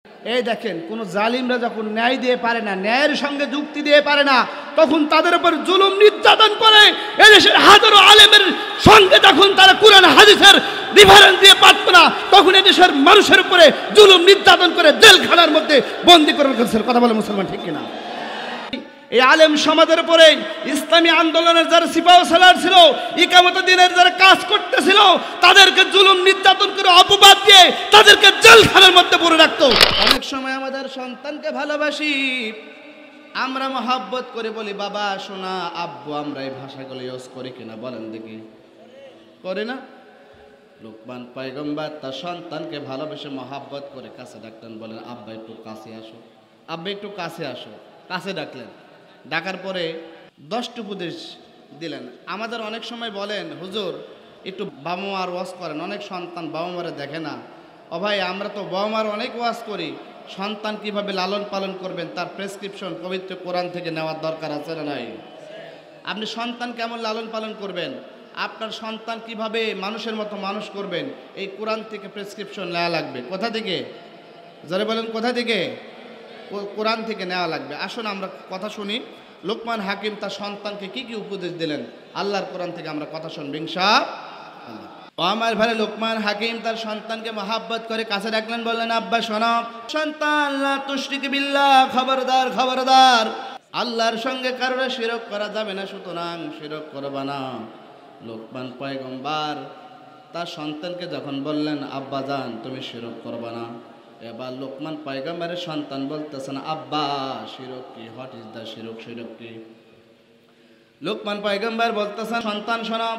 এই দেখেন, কোন জালিমরা যখন ন্যায় দিয়ে পারে না, ন্যায়ের সঙ্গে যুক্তি দিয়ে পারে না, তখন তাদের উপর জুলুম নির্যাতন করে। এদেশের হাজারো আলেমের সঙ্গে যখন তারা কোরআন হাদিসের রেফারেন্স দিয়ে পারত না, তখন এদেশের মানুষের উপরে জুলুম নির্যাতন করে জেলখানার মধ্যে বন্দী করে রেখেছিল। কথা বলে মুসলমান, ঠিক কিনা? এই আলেম সমাজের উপরে ইসলামী আন্দোলনের যারা সিপাহ সালার ছিল, ইকামত দিনের যারা কাজ করতেছিল, তাদেরকে জুলুম নির্যাতন করে অপবাদ দিয়ে তাদেরকে জেলখানার মধ্যে পড়ে রাখতো। অনেক সময় আমাদের সন্তানকে ভালোবাসি, আমরা মহাব্বত করে বলি বাবা, সোনা, আব্বু, আমরা এই ভাষাগুলো ইউজ করি কিনা বলেন দেখি? করে না? লোকমান পয়গম্বর তার সন্তানকে ভালোবেসে মহাব্বত করে কাছে ডাকতেন, বলেন আব্বা একটু কাছে আসো, আব্বা একটু কাছে আসো। কাছে ডাকলেন, ডাকার পরে 10টি উপদেশ দিলেন। আমাদের অনেক সময় বলেন হুজুর একটু বাবা মার ওয়াজ করেন, অনেক সন্তান বাবা মারে দেখে না। ও ভাই, আমরা তো বাবা মার অনেক ওয়াজ করি, সন্তান কিভাবে লালন পালন করবেন তার প্রেসক্রিপশন পবিত্র কোরআন থেকে নেওয়ার দরকার আছে না নাই? আপনি সন্তান কেমন লালন পালন করবেন, আপনার সন্তান কিভাবে মানুষের মতো মানুষ করবেন, এই কোরআন থেকে প্রেসক্রিপশন নেওয়া লাগবে। কোথা থেকে? যারা বলেন কোথা থেকে? কোরআন থেকে নেওয়া লাগবে। আসুন আমরা কথা শুনি লোকমান হাকিম তার সন্তানকে কি কি উপদেশ দিলেন আল্লাহর কোরআন থেকে, আমরা কথা শুনব ইনশাআল্লাহ। আমার ভাই লোকমান হাকিম তার সন্তানকে মহাব্বত করে কাছে ডাকলেন, বললেন আব্বা শোনো সন্তান, লা তুশরিক বিল্লাহ, খবরদার খবরদার, আল্লাহর সঙ্গে কারোর শিরক করা যাবে না, সুতরাং শিরক করবা না। লোকমান পয়গম্বর তার সন্তানকে যখন বললেন আব্বা জান তুমি শিরক করবা না, এবার লোকমান পয়গম্বরের সন্তান বলতেছেন আব্বা শিরক কি, হোয়াট ইজ দ্য শিরক, শিরক কি? লোকমান পয়গম্বর বলতেছেন সন্তান শোনো,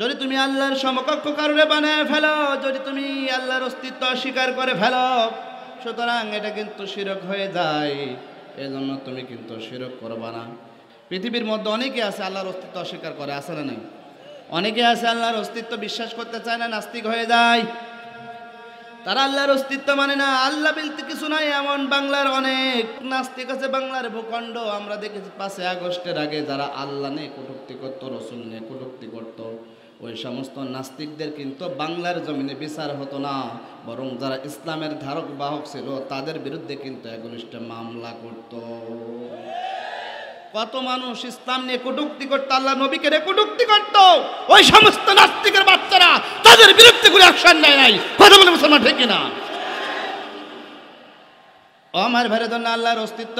যদি তুমি আল্লাহর সমকক্ষ কারণে বানায় ফেলো, যদি তুমি আল্লাহর অস্তিত্ব অস্বীকার করে ফেলো, সুতরাং এটা কিন্তু শিরক হয়ে যায়, এজন্য তুমি কিন্তু শিরক করবা না। পৃথিবীর মধ্যে অনেকে আছে আল্লাহর অস্তিত্ব অস্বীকার করে, আছে না নাই? অনেকে আছে আল্লাহর অস্তিত্ব বিশ্বাস করতে চায় না, নাস্তিক হয়ে যায়, তারা আল্লাহর অস্তিত্ব মানে না, আল্লাহ বলতে কিছু নাই, এমন বাংলার অনেক নাস্তিক আছে। বাংলার ভূখণ্ড আমরা দেখেছি 5 আগস্টের আগে যারা আল্লাহ নিয়ে কটূক্তি করত, রসুল নিয়ে কটূক্তি করত, ওই সমস্ত নাস্তিকদের কিন্তু বাংলার জমিনে বিচার হতো না, বরং যারা ইসলামের ধারক বাহক ছিল তাদের বিরুদ্ধে কিন্তু একনিষ্ঠ মামলা করত। কত মানুষ ইসলাম নিয়ে কটূক্তি করতো, আল্লাহ নবীকে কটূক্তি করত, ওই সমস্ত নাস্তিকের বাচ্চারা তাদের বিরুদ্ধে কোনো অ্যাকশন নেয় নাই। কথা বলে মুসলমান, ঠিক কিনা? আমার ভাইয়ের জন্য আল্লাহর অস্তিত্ব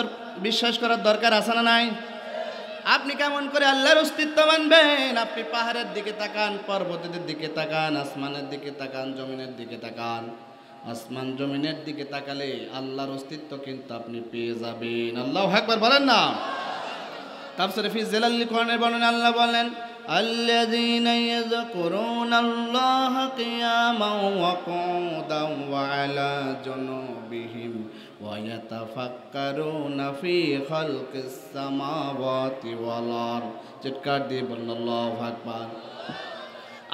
বিশ্বাস করার দরকার আছে না নাই? আপনি কেমন করে আল্লাহর অস্তিত্ব মানবেন? আপনি পাহাড়ের দিকে তাকান, পর্বতের দিকে তাকান, আসমানের দিকে তাকান, জমিনের দিকে তাকান। আসমান জমিনের দিকে তাকালে আল্লাহর অস্তিত্ব কিন্তু আপনি পেয়ে যাবেন। আল্লাহু আকবার বলেন না? তাফসীরে ফি জিলালিল কোরআনের বর্ণনা আল্লাহ বলেন আল্লাযীনা ইয়াযকুরুনাল্লাহা কিয়ামান ওয়া কুউদান ওয়া আলা জুনুবিহিম ওয়া ইয়াতাফাক্কারুনা ফি খালকিস সামাওয়াতি ওয়াল আরদ। চিৎকার দিয়ে বলেন আল্লাহু আকবার।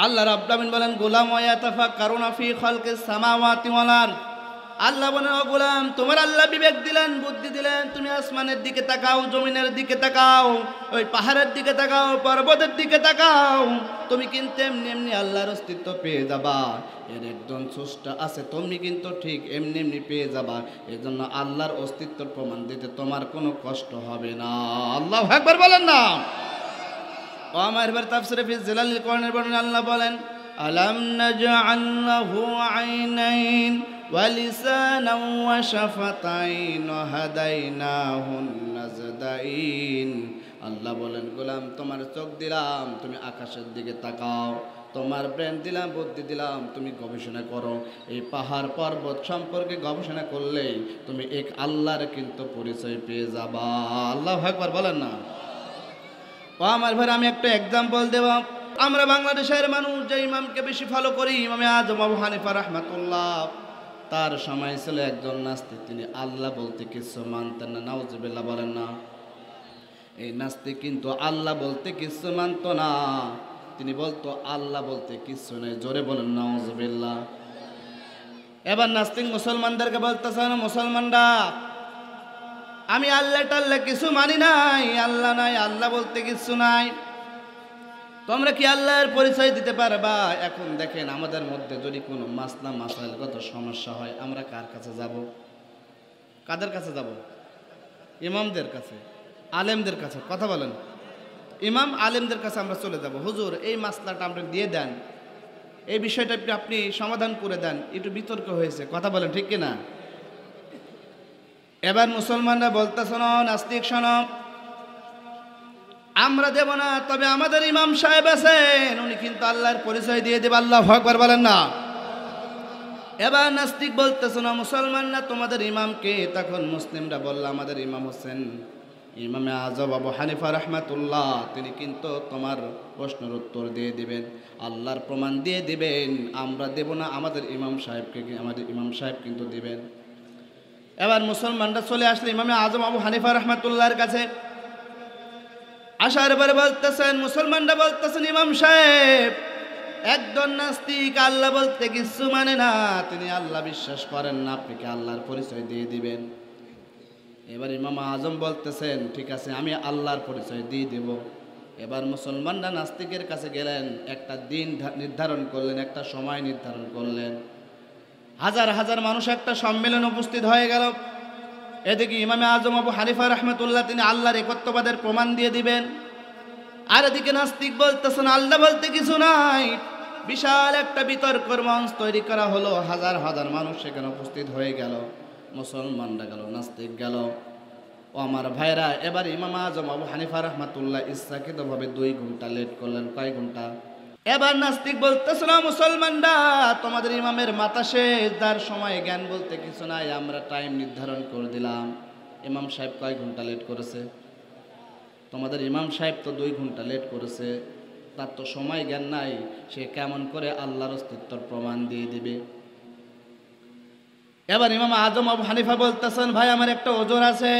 আল্লাহ রাব্বুল আলামিন বলেন গোলাম ওয়া ইয়াতাফাক্কারুনা ফি খালকিস সামাওয়াতি ওয়াল আরদ। আল্লাহ বলেন ও গোলাম, তোমার আল্লাহ বিবেক দিলেন, বুদ্ধি দিলেন, তুমি আসমানের দিকে তাকাও, জমিনের দিকে তাকাও, ওই পাহাড়ের দিকে তাকাও, পর্বতের দিকে তাকাও, তুমি কিন্তু এমনি এমনি আল্লাহর অস্তিত্ব পেয়ে যাবা। এর একজন স্রষ্টা আছে, তুমি কিন্তু ঠিক এমনি এমনি পেয়ে যাবা। এজন্য আল্লাহর অস্তিত্বের প্রমাণ দিতে তোমার কোনো কষ্ট হবে না। আল্লাহু আকবার বলেন না? ও আমার এবার তাফসীরে ফি জিলালিল কোরআনের বর্ণনা আল্লাহ বলেন আলাম নাজআল লাহু আইনাইন ওয়ালিসানা ওয়া শাফাতাইন ওয়া হাদাইনাহুন নাজদাইন। আল্লাহ বলেন গোলাম তোমার চোখ দিলাম, তুমি আকাশের দিকে তাকাও, তোমার ব্রেন দিলাম, বুদ্ধি দিলাম, তুমি গবেষণা করো। এই পাহাড় পর্বত সম্পর্কে গবেষণা করলেই তুমি এক আল্লাহর কিন্তু পরিচয় পেয়ে যাবা। আল্লাহু আকবার বলেন না? ও আমার ভাই, আমি একটা এক্সাম্পল দেব। আমরা বাংলাদেশের মানুষ যে ইমামকে বেশি ফলো করি, ইমামে আজম আবু হানিফা রাহমাতুল্লাহ, তার সময় ছিল একজন নাস্তিক, তিনি আল্লাহ বলতে কিছু মানতেন না। নাউজুবিল্লাহ বলেন না? এই নাস্তিক কিন্তু আল্লাহ বলতে কিছু মানত না, তিনি বলতো আল্লাহ বলতে কিছু নেই। জোরে বলেন নাউজুবিল্লাহ। এবার নাস্তিক মুসলমানদেরকে বলতেছে না, মুসলমানরা আমি আল্লাহ টাল্লাহ কিছু মানি নাই, আল্লাহ নাই, আল্লাহ বলতে কিছু নাই। তোমরা কি আল্লাহর পরিচয় দিতে পারবা? এখন দেখেন, আমাদের মধ্যে যদি কোনো মাসলা মাসাইলগত সমস্যা হয়, আমরা কার কাছে যাব? কাদের কাছে যাব? ইমামদের কাছে, আলেমদের কাছে। কথা বলেন, ইমাম আলেমদের কাছে আমরা চলে যাব। হুজুর, এই মাসলাটা আপনি দিয়ে দেন, এই বিষয়টা আপনি সমাধান করে দেন, একটু বিতর্ক হয়েছে। কথা বলেন, ঠিক কিনা? এবার মুসলমানরা বলতে, শোনো নাস্তিক শোনো, আমরা দেব না, তবে আমাদের ইমাম সাহেব আছেন, উনি কিন্তু আল্লাহর পরিচয় দিয়ে দেব। আল্লাহু আকবার বলেন না। এবার নাস্তিক বলতেছে না, মুসলমানরা তোমাদের ইমামকে? তখন মুসলিমরা বলল, আমাদের ইমাম হোসেন ইমামে আজম আবু হানিফা রাহমাতুল্লাহ, তিনি কিন্তু তোমার প্রশ্নের উত্তর দিয়ে দিবেন, আল্লাহর প্রমাণ দিয়ে দিবেন। আমরা দেব না, আমাদের ইমাম সাহেব কিন্তু দিবেন। এবার মুসলমানরা চলে আসলে ইমামে আজম আবু হানিফা রাহমাতুল্লাহর কাছে। আসার পরে বলতেছেন, মুসলমানরা বলতেছেন, ইমাম সাহেব একজন নাস্তিক, আল্লাহ বলতে কিছু মানে না, তিনি আল্লাহ বিশ্বাস করেন না, আপনি কি আল্লাহর পরিচয় দিয়ে দিবেন? এবার ইমাম আজম বলতেছেন, ঠিক আছে, আমি আল্লাহর পরিচয় দিয়ে দেব। এবার মুসলমানরা নাস্তিকের কাছে গেলেন, একটা দিন নির্ধারণ করলেন, একটা সময় নির্ধারণ করলেন। হাজার হাজার মানুষ একটা সম্মেলন উপস্থিত হয়ে গেল। এদিকে ইমামে আজম আবু হানিফা রাহমাতুল্লাহ, তিনি আল্লাহর একত্ববাদের প্রমাণ দিয়ে দিবেন। আর এদিকে নাস্তিক বলতেছেন, আল্লাহ বলতে কিছু নাই। বিশাল একটা বিতর্কের মঞ্চ তৈরি করা হলো, হাজার হাজার মানুষ সেখানে উপস্থিত হয়ে গেল। মুসলমানরা গেল, নাস্তিক গেল। ও আমার ভাইরা, এবার ইমাম আজম আবু হানিফা রাহমাতুল্লাহ ইচ্ছাকৃতভাবে 2 ঘন্টা লেট করলেন। কয় ঘন্টা? এবার নাস্তিক বলতেছে না, মুসলমানরা তোমাদের ইমামের মাথা শেষ, যার সময় জ্ঞান বলতে কিছু নাই, আমরা টাইম নির্ধারণ করে দিলাম। ইমাম সাহেব কয় ঘন্টা লেট করেছে? তোমাদের ইমাম সাহেব তো 2 ঘন্টা লেট করেছে, তার তো সময় জ্ঞান নাই, সে কেমন করে আল্লাহর অস্তিত্বর প্রমাণ দিয়ে দিবে? এবার ইমাম আজম আবু হানিফা বলতেছেন, ভাই আমার একটা ওজর আছে।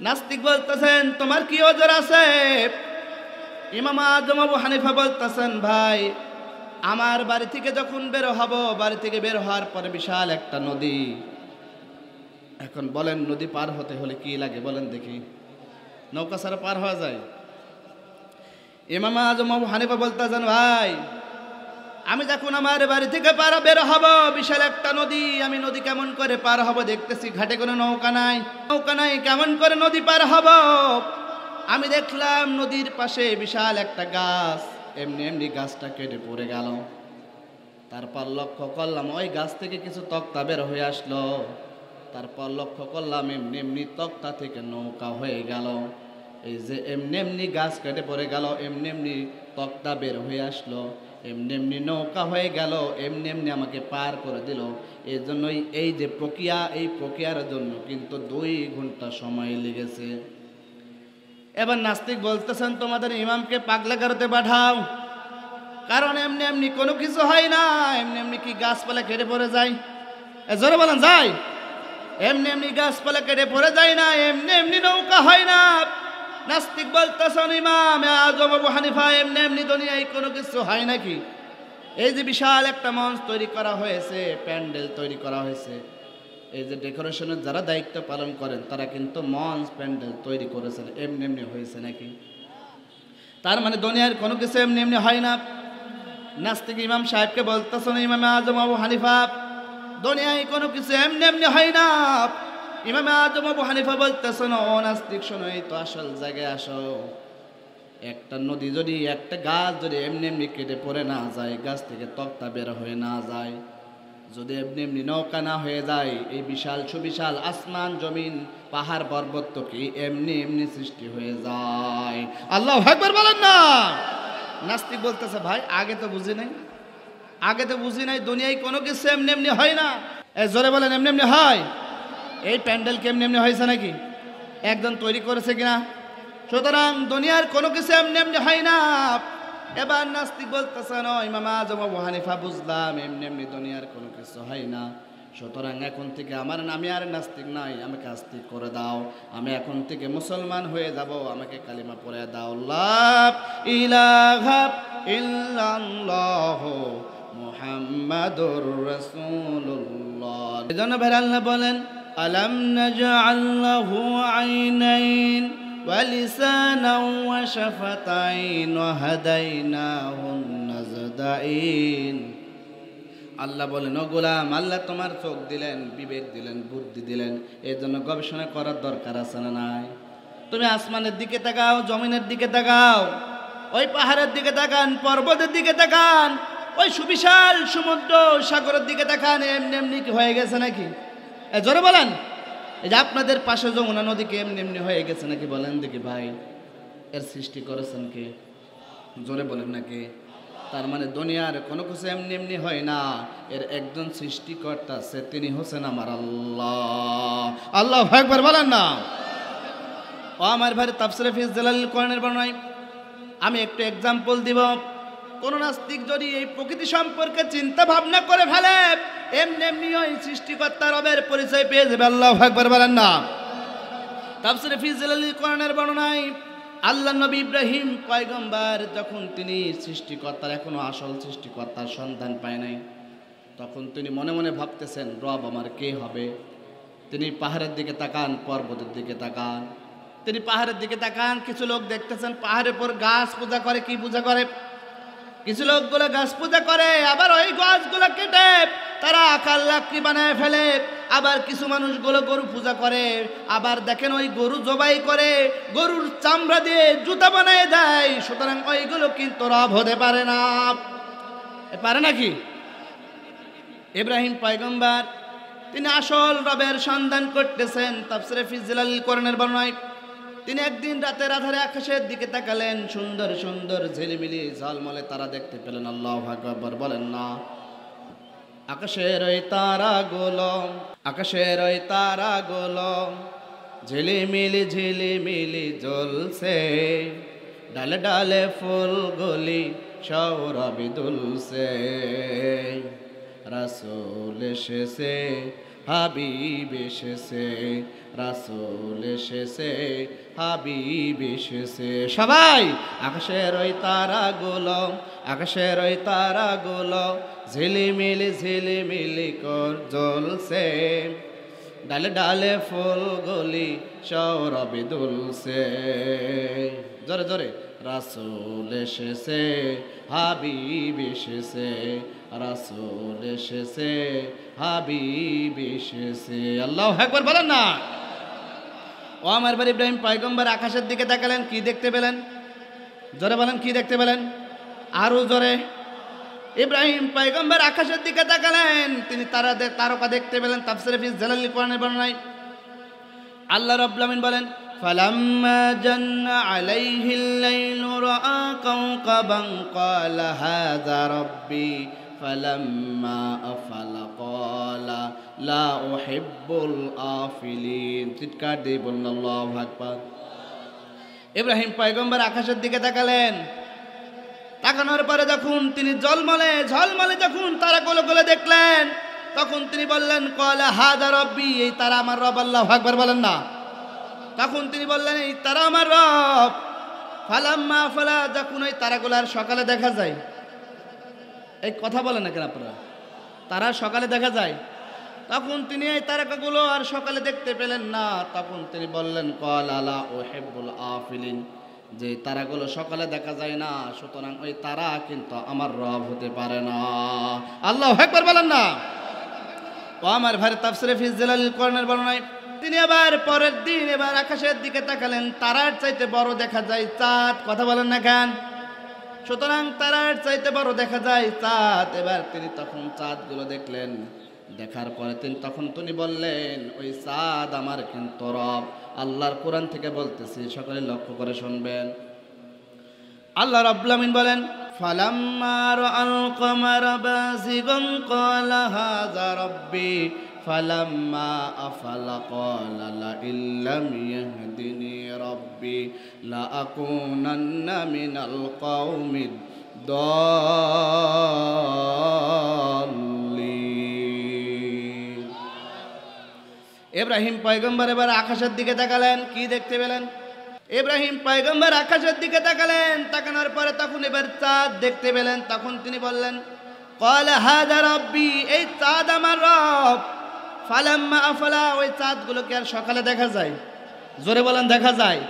নাস্তিক বলতেছেন, তোমার কি ওজর আছে? ইমাম আজম আবু হানিফা বলতেছেন, ভাই আমার বাড়ি থেকে যখন বের হব, বাড়ি থেকে বের হওয়ার পরে বিশাল একটা নদী। এখন বলেন, নদী পার হতে হলে কি লাগে বলেন দেখি? নৌকা ছাড়া পার হওয়া যায়? ইমাম আজম আবু হানিফা বলতেছেন, ভাই আমি যখন আমার বাড়ি থেকে বের হব, বিশাল একটা নদী, আমি নদী কেমন করে পার হব? দেখতেছি ঘাটে কোনো নৌকা নাই, কেমন করে নদী পার হব? আমি দেখলাম নদীর পাশে বিশাল একটা গাছ, এমনি এমনি গাছটা কেটে পড়ে গেল। তারপর লক্ষ্য করলাম ওই গাছ থেকে কিছু তক্তা বের হয়ে আসলো। তারপর লক্ষ্য করলাম এমনি এমনি তক্তা থেকে নৌকা হয়ে গেল। এই যে এমনি এমনি গাছ কেটে পড়ে গেল, এমনি এমনি তক্তা বের হয়ে আসলো, এমনি এমনি নৌকা হয়ে গেল, এমনি এমনি আমাকে পার করে দিল। এই জন্যই এই যে প্রক্রিয়া, এই প্রক্রিয়ার জন্য কিন্তু 2 ঘন্টা সময় লেগেছে। এবার নাস্তিক বলতেছেন, তোমাদের ইমামকে পাগলাগারোতে পাঠাও, কারণ এমনি এমনি কোনো কিছু হয় না। এমনি এমনি কি গাছপালা কেটে পড়ে যায়? জোরে বলেন, যায়? এমনি এমনি গাছপালা কেটে পড়ে যায় না, এমনি এমনি নৌকা হয় না। নাস্তিক বলতেছেন, ইমাম আজম আবু হানিফা, এমনি এমনি দুনিয়ায় কোনো কিছু হয় নাকি? এই যে বিশাল একটা মঞ্চ তৈরি করা হয়েছে, প্যান্ডেল তৈরি করা হয়েছে, এই যে ডেকোরেশনের যারা দায়িত্ব পালন করেন, তারা কিন্তু মঞ্চ প্যান্ডেল তৈরি করেছেন, এমনি এমনি হয়েছে নাকি? তার মানে দুনিয়ার কোনো কিছু এমনি এমনি হয় না। নাস্তিক ইমাম সাহেবকে বলতেছেন, ইমাম আজম আবু হানিফা, দুনিয়ায় কোনো কিছু এমনি এমনি হয় না। ইমাম আজম আবু হানিফা বলতেছেন, ও নাস্তিক শোনো, এই তো আসল জায়গায় আসো। একটা নদী যদি, একটা গাছ যদি এমনি এমনি কেটে পড়ে না যায়, গাছ থেকে তক্তা বের হয়ে না যায়, যদি এমনি এমনি নৌকা না হয়ে যায়, এই বিশাল সুবিশাল আসমান জমিন পাহাড় পর্বত তো কি এমনি এমনি সৃষ্টি হয়ে যায়? আল্লাহু আকবার বলেন না। নাস্তিক বলতেছে, ভাই আগে তো বুঝি নাই, দুনিয়ায় কোনো কিছু এমনি এমনি হয় না। জোরে বলেন, এমনি এমনি হয়? এই প্যান্ডেল কি এমনি এমনি হয়েছে নাকি? একজন তৈরি করেছে কিনা? সুতরাং দুনিয়ার কোনো কিছু এমনি এমনি হয় না। এবার নাস্তিক বলতেছে, না ইমাম আজম আবু হানিফা, বুঝলাম এমনি এমনি দুনিয়ার কোনো কিছু হয় না। সুতরাং এখন থেকে আমি আর নাস্তিক নাই, আমাকে আস্তিক করে দাও, আমি এখন থেকে মুসলমান হয়ে যাব, আমাকে কালিমা পড়ে দাও, লা ইলাহা ইল্লাল্লাহু মুহাম্মাদুর রাসূলুল্লাহ। এজন্য ভাই আল্লাহ বলেন, আলাম নাজআল লাহু আইনাইন ولسانا وشفتين وهديناه النجدين আল্লাহ বলেন, ও গোলাম, আল্লাহ তোমার চোখ দিলেন, বিবেক দিলেন, বুদ্ধি দিলেন, এই জন্য গবেষণা করার দরকার আছে না নাই? তুমি আসমানের দিকে তাকাও, জমিনের দিকে তাকাও, ওই পাহাড়ের দিকে তাকান, পর্বতের দিকে তাকান, ওই সুবিশাল সমুদ্র সাগরের দিকে তাকান, এমনি এমনি কি হয়ে গেছে নাকি? জোরে বলেন। এই যে আপনাদের পাশে যমুনা নদীকে এমনি এমনি হয়ে গেছে নাকি? বলেন দেখি ভাই, এর সৃষ্টি করেছেন কে? জোরে বলেন নাকি? তার মানে দুনিয়ার কোনো কিছু এমনি এমনি হয় না, এর একজন সৃষ্টিকর্তা আছে, তিনি হচ্ছেন আমার আল্লাহ। আল্লাহু আকবার বলেন না? ও আমার ভাই, তাফসীরে ফি জালালিল কোরআনের বর্ণনায় আমি একটু এক্সাম্পল দিব। কোন নাস্তিক যদি এই প্রকৃতি সম্পর্কে চিন্তা ভাবনা করে ফেলে, এমনি এমনি ওই সৃষ্টিকর্তা রবের পরিচয় পেয়ে যাবে। আল্লাহু আকবার বলেন না? তাফসীরে ফি জালালিল কোরআনের বর্ণনায় আল্লাহ নবী ইব্রাহিম পয়গম্বর যখন তিনি সৃষ্টিকর্তার, এখনো আসল সৃষ্টিকর্তার সন্ধান পায় নাই, তখন তিনি মনে মনে ভাবতেছেন, রব আমার কে হবে? তিনি পাহাড়ের দিকে তাকান, পর্বতের দিকে তাকান, তিনি পাহাড়ের দিকে তাকান, কিছু লোক দেখতেছেন পাহাড়ের পর গাছ পূজা করে। কি পূজা করে? কিছু লোকগুলো গাছ পূজা করে, আবার ওই গাছগুলো কেটে তারা আকার লাকড়ি বানায় ফেলে। আবার কিছু মানুষগুলো গরু পূজা করে, আবার দেখেন ওই গরু জবাই করে, গরুর চামড়া দিয়ে জুতা বানায় দেয়। সুতরাং ওইগুলো কিন্তু রব হতে পারে না। পারে নাকি? ইব্রাহিম পয়গম্বর তিনি আসল রবের সন্ধান করতেছেন। তাফসীরে ফি জালালিল কোরআনের বর্ণনায় তিনি একদিন রাতের আধারে আকাশের দিকে তাকালেন, সুন্দর সুন্দর ঝিলিমিলি ঝলমলে তারা দেখতে পেলেন। আল্লাহু আকবার বলেন না? আকাশের ওই তারাগুলো ঝিলিমিলি ঝিলিমিলি জ্বলছে, ডালে ডালে ফুলগুলি সৌরভে দুলছে। রাসূল এসেছে, হাবিব এসেছে, রাসূল এসেছে, হাবিব এসেছে। সবাই আকাশের ওই তারাগুলো ঝিলিমিলি ঝিলিমিলি কর জ্বলছে, ডালে ডালে ফুলগুলি সৌরভে দুলছে। জোরে জোরে, রাসূল এসেছে, হাবিব এসেছে, রাসূল এসেছে, হাবিব এসেছে। আল্লাহু আকবার বলেন না? ও আমার ভাই, ইব্রাহিম পয়গম্বর আকাশের দিকে তাকালেন, কি দেখতে পেলেন? জোরে বলেন, কি দেখতে পেলেন? আরো জোরে। ইব্রাহিম পয়গম্বর আকাশের দিকে তাকালেন, তিনি তারকা দেখতে পেলেন। তাফসীরে ফি জালালিল কোরআনের বর্ণনায় আল্লাহ রাব্বুল আলামিন বলেন, ফালাম্মা জান্না আলাইহিল লাইলু রাআ কাওকাবান ক্বালা হাযা রাব্বি ফালাম্মা আফালা ক্বালা লা উহিব্বুল আফিলিন। চিৎকার দিয়ে বলুন আল্লাহু আকবার। ইব্রাহিম পয়গম্বর আকাশের দিকে তাকালেন, তাকানোর পরে যখন তিনি ঝলমলে যখন তারাগুলো দেখলেন, তখন তিনি বললেন, ক্বালা হাযা রাব্বি, এই তারা আমার রব। আল্লাহু আকবার বলেন না? তখন তিনি বললেন, এই তারা আমার রব। ফালাম্মা আফালা, যখন ওই তারাগুলার সকালে দেখা যায়, এই কথা বলেন না কেন আপনারা? তারা সকালে দেখা যায়, তখন তিনি এই তারকাগুলো আর সকালে দেখতে পেলেন না। তখন তিনি বললেন, ক্বালা লা উহিব্বুল আফিলিন, যে তারাগুলো সকালে দেখা যায় না, সুতরাং ওই তারা কিন্তু আমার রব হতে পারে না। আল্লাহু আকবার বলেন না? ও আমার ভাই, তাফসীরে ফি জালালিল কোরআনের বর্ণনায় তিনি আবার পরের দিন এবার আকাশের দিকে তাকালেন, তারার চাইতে বড় দেখা যায় চাঁদ। কথা বলেন না কেন? সুতরাং তারার চাইতে বড় দেখা যায় চাঁদ। এবার তিনি তখন চাঁদগুলো দেখলেন, দেখার পরে তিনি বললেন, ওই চাঁদ আমার কিন্তু রব। আল্লাহর কোরআন থেকে বলতেছি, সকলে লক্ষ্য করে শুনবেন। আল্লাহ রাব্বুল আমিন বলেন, ফালাম্মা রাআল কমারা বাযিগান ক্বালা হাযা রাব্বি ফালাম্মা আফালা ক্বালা লা ইল্লাম ইয়াহদিনি রাব্বি লা আকুনান্না মিনাল কওমিদ দাল্লিন। ইব্রাহিম পয়গম্বর এবার আকাশের দিকে তাকালেন, কি দেখতে পেলেন? ইব্রাহিম পয়গম্বর আকাশের দিকে তাকালেন, তাকানোর পরে তখন এবার চাঁদ দেখতে পেলেন। তখন তিনি বললেন, ক্বালা হাযা রাব্বি, এই চাঁদ আমার রব। ফালাম্মা আফালা, ওই চাঁদগুলোকে আর সকালে দেখা যায়? জোরে বলেন, দেখা যায়?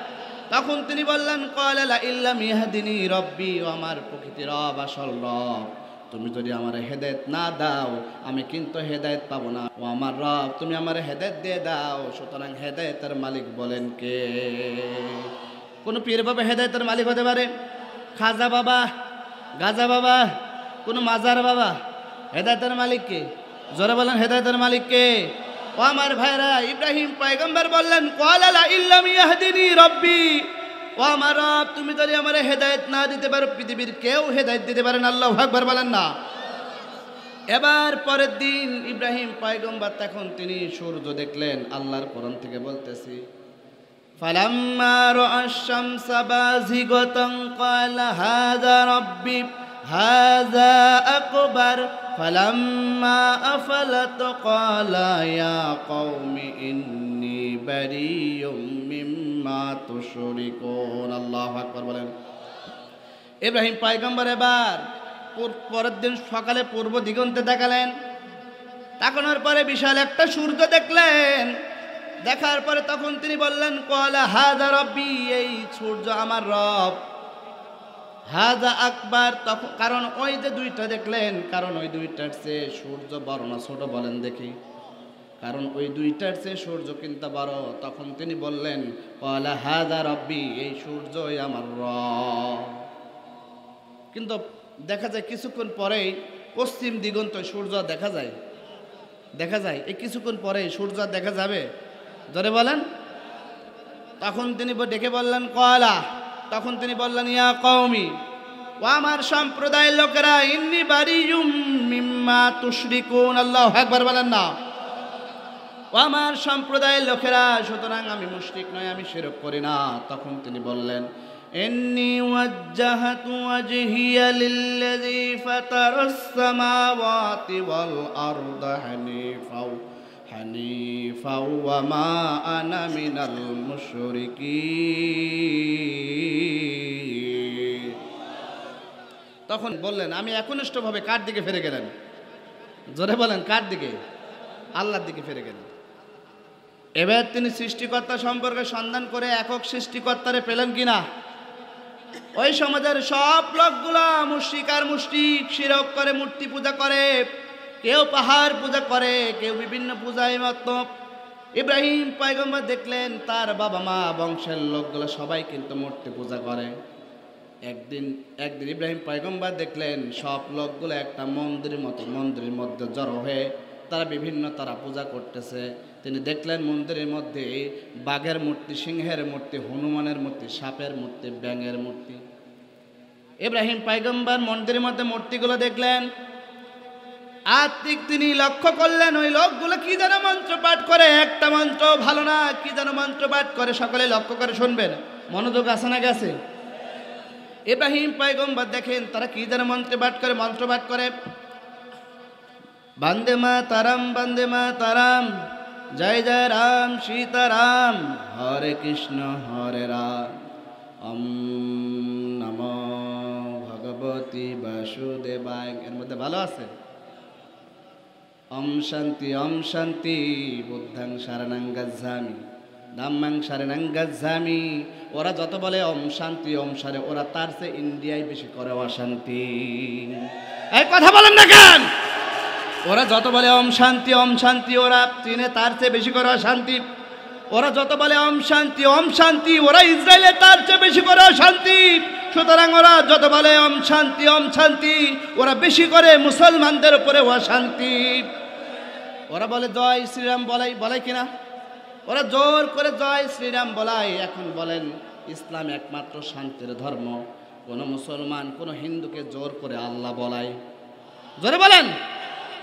তখন তিনি বললেন ক্বালা লা ইল্লাম ইয়াহদিনি রব্বি, ও আমার প্রকৃতি রব, আসল রব, তুমি যদি আমার হেদায়েত না দাও আমি কিন্তু হেদায়েত পাবো না। ও আমার রব, তুমি আমার হেদায়েত দিয়ে দাও। সুতরাং হেদায়েতের মালিক বলেন কে? কোন পীর বাবা হেদায়েতের মালিক হতে পারে? খাজা বাবা, গাজা বাবা, কোন মাজার বাবা? হেদায়েতের মালিক কে? জোরে বলেন, হেদায়েতের মালিক কে? ও আমার ভাইরা, ইব্রাহিম পয়গম্বর বললেন ক্বালা লা ইল্লাম ইয়াহদিনি রব্বি, ও আমার রব, তুমি যদি আমার হেদায়েত না দিতে পারো পৃথিবীর কেউ হেদায়েত দিতে পারে না। আল্লাহু আকবার বলেন না। এবার পরের দিন ইব্রাহিম পয়গম্বর তখন তিনি সূর্য দেখলেন। আল্লাহর কোরআন থেকে বলতেছি, ফালাম্মা রাআশ শামসা বাযিগাতান ক্বালা হাযা রাব্বি হাযা আকবার ফালাম্মা আফালাত ক্বালা ইয়া কওমি ইন্নী বারিয়ুম মিম্মা তুশরিকুন। আল্লাহু আকবার বলেন। ইব্রাহিম পয়গম্বর এবার পরের দিন সকালে পূর্ব দিগন্তে তাকালেন। তাকানোর পরে বিশাল একটা সূর্য দেখলেন। দেখার পরে তখন তিনি বললেন ক্বালা হাযা রাব্বি, এই সূর্য আমার রব। হাযা আকবার, তখন কারণ ওই যে দুইটা দেখলেন, কারণ ওই দুইটার চেয়ে সূর্য বড় না ছোট বলেন দেখি? কারণ ওই দুইটার চেয়ে সূর্য কিন্তু বড়। তখন তিনি বললেন ক্বালা হাযা রাব্বি, এই সূর্যই আমার রব। কিন্তু দেখা যায় কিছুক্ষণ পরেই পশ্চিম দিগন্ত সূর্য দেখা যায়, এই কিছুক্ষণ পরে সূর্য দেখা যাবে? ধরে বলেন। তখন তিনি ডেকে বললেন ক্বালা, তখন তিনি বললেন ইয়া কওমি, ও আমার সম্প্রদায়ের লোকেরা, ইন্নী বারিয়ুম মিম্মা তুশরিকুন। আল্লাহু আকবার বলেন না। ও আমার সম্প্রদায়ের লোকেরা, সুতরাং আমি মুশরিক নই, আমি শিরক করি না। তখন তিনি বললেন ইন্নী ওয়াজ্জাহতু ওয়াজহিয়া লিল্লাযী ফাতারাস সামাওয়াতি ওয়াল আরদা হানিফা ওয়া মা আনা মিনাল মুশরিকিন। তখন বললেন, আমি একনিষ্ঠভাবে কার দিকে ফিরে গেলেন? জোরে বলেন, কার দিকে? আল্লাহর দিকে ফিরে গেলেন। এবার তিনি সৃষ্টিকর্তা সম্পর্কে সন্ধান করে একক সৃষ্টিকর্তারে পেলেন কিনা? ওই সমাজের সব লোকগুলা মুশরিক আর মুশরিক, শিরক করে, মূর্তি পূজা করে, কেউ পাহাড় পূজা করে, কেউ বিভিন্ন পূজায় মত্ত। ইব্রাহিম পয়গম্বর দেখলেন তার বাবা মা বংশের লোকগুলো সবাই কিন্তু মূর্তি পূজা করে। একদিন ইব্রাহিম পয়গম্বর দেখলেন সব লোকগুলো একটা মন্দিরের মধ্যে জড়ো হয়ে তারা পূজা করতেছে। তিনি দেখলেন মন্দিরের মধ্যে বাঘের মূর্তি, সিংহের মূর্তি, হনুমানের মূর্তি, সাপের মূর্তি, ব্যাঙের মূর্তি। ইব্রাহিম পয়গম্বর মন্দিরের মধ্যে মূর্তিগুলো দেখলেন। তিনি লক্ষ্য করলেন ওই লোকগুলো কি যেন মন্ত্র পাঠ করে। একটা মন্ত্র ভালো না, কি যেন মন্ত্র পাঠ করে। সকলে লক্ষ্য করে শুনবেন, মনোযোগ আসে না গেছে? ইব্রাহিম পয়গম্বর দেখেন তারা কি যেন মন্ত্র পাঠ করে। বন্দে মাতরম, বন্দে মাতরম, জয় জয় রাম সীতারাম, হরে কৃষ্ণ হরে রাম, ওম নমো ভগবতী বাসুদেবায়। এর মধ্যে ভালো আছে ওম শান্তি, বুদ্ধাং শরণং গচ্ছামি, ধাম্মাং শরণং গচ্ছামি। ওরা যত বলে ওম শান্তি ওম সারে, ওরা তার চেয়ে ইন্ডিয়ায় বেশি করে অশান্তি। এই কথা বলেন না কেন? ওরা যত বলে ওম শান্তি, ওরা চীনে তার চেয়ে বেশি করে অশান্তি। ওরা যত বলে ওম শান্তি, ওরা ইসরায়েলে তার চেয়ে বেশি করে অশান্তি। সুতরাং ওরা যত বলে ওম শান্তি, ওরা বেশি করে মুসলমানদের উপরে অশান্তি। ওরা বলে জয় শ্রীরাম বলাই কিনা? ওরা জোর করে জয় শ্রীরাম বলাই। এখন বলেন ইসলাম একমাত্র শান্তির ধর্ম। কোন মুসলমান কোন হিন্দুকে জোর করে আল্লাহ বলাই? জোরে বলেন,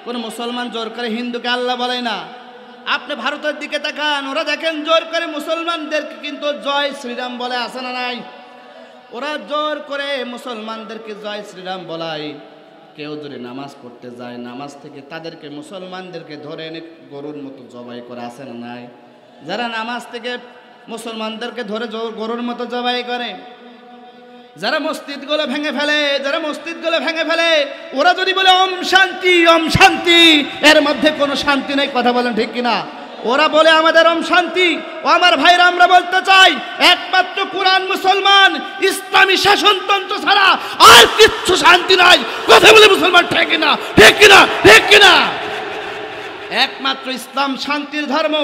কোন মুসলমান জোর করে হিন্দুকে আল্লাহ বলে না। আপনি ভারতের দিকে তাকান, ওরা দেখেন জোর করে মুসলমানদেরকে কিন্তু জয় শ্রীরাম বলে, আছে না নাই? ওরা জোর করে মুসলমানদেরকে জয় শ্রীরাম বলায়। কেউ যদি নামাজ পড়তে যায়, নামাজ থেকে তাদেরকে মুসলমানদেরকে ধরে এনে গরুর মতো জবাই করে, আছে না নাই? যারা নামাজ থেকে মুসলমানদেরকে ধরে গরুর মতো জবাই করে, যারা মসজিদগুলো ভেঙে ফেলে, ওরা যদি বলে ওম শান্তি, এর মধ্যে কোনো শান্তি নেই। কথা বলেন ঠিক কিনা? ওরা বলে আমাদের শান্তি। ও আমার ভাইরা, আমরা বলতে চাই একমাত্র কোরআন, মুসলমান, ইসলামী শাসনতন্ত্র ছাড়া আর কিচ্ছু শান্তি নাই। কথা বলে মুসলমান, ঠিক কিনা? ঠিক কিনা? ঠিক কিনা? একমাত্র ইসলাম শান্তির ধর্ম।